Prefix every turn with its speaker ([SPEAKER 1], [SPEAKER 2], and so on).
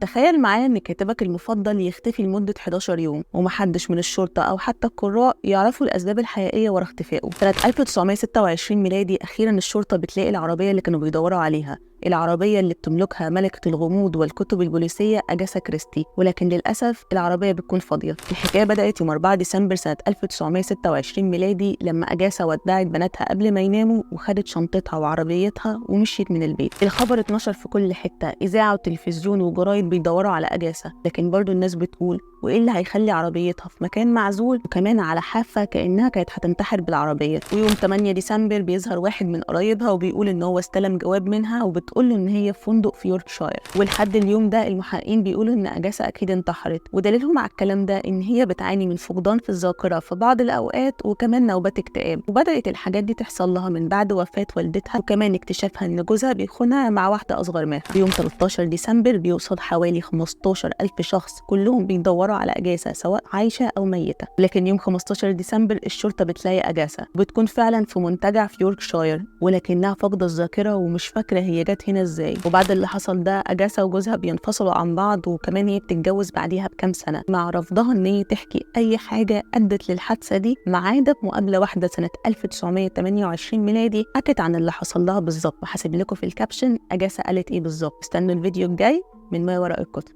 [SPEAKER 1] تخيل معايا إن كاتبك المفضل يختفي لمدة 11 يوم ومحدش من الشرطة أو حتى القراء يعرفوا الأسباب الحقيقية ورا اختفائه. سنة 1926 ميلادي أخيرا الشرطة بتلاقي العربية اللي كانوا بيدوروا عليها، العربية اللي بتملكها ملكة الغموض والكتب البوليسية أجاثا كريستي، ولكن للأسف العربية بتكون فاضية. الحكاية بدأت يوم 4 ديسمبر سنة 1926 ميلادي لما أجاثا ودعت بناتها قبل ما يناموا وخدت شنطتها وعربيتها ومشيت من البيت. الخبر اتنشر في كل حتة، إذاعة وتلفزيون وجرايد بيدوروا على أجاثا، لكن برضو الناس بتقول وإيه اللي هيخلي عربيتها في مكان معزول وكمان على حافة كأنها كانت هتنتحر بالعربية. ويوم 8 ديسمبر بيظهر واحد من قرايبها وبيقول إن هو استلم جواب منها وبتقول له إن هي في فندق في يوركشاير، ولحد اليوم ده المحققين بيقولوا إن أجاثا أكيد انتحرت، ودليلهم على الكلام ده إن هي بتعاني من فقدان في الذاكرة في بعض الأوقات وكمان نوبات اكتئاب. وبدأت الحاجات دي تحصل لها من بعد وفاة والدتها وكمان اكتشافها إن جوزها بيخونها مع واحدة أصغر منها. يوم 13 ديسمبر بيوصل حوالي 15,000 شخص كلهم بيدوروا على أجاثا سواء عايشة أو ميتة. لكن يوم 15 ديسمبر الشرطة بتلاقي أجاثا وبتكون فعلا في منتجع في يوركشاير، ولكنها فاقدة الذاكرة ومش فاكرة هي جت هنا ازاي. وبعد اللي حصل ده أجاثا وجوزها بينفصلوا عن بعض، وكمان هي بتتجوز بعديها بكام سنة مع رفضها إن هي تحكي أي حاجة أدت للحادثة دي، ما عدا بمقابلة واحدة سنة 1928 ميلادي حكت عن اللي حصل لها بالظبط. وحاسب لكم في الكابشن أجاثا قالت إيه بالظبط. استنوا الفيديو الجاي من ما وراء الكتب.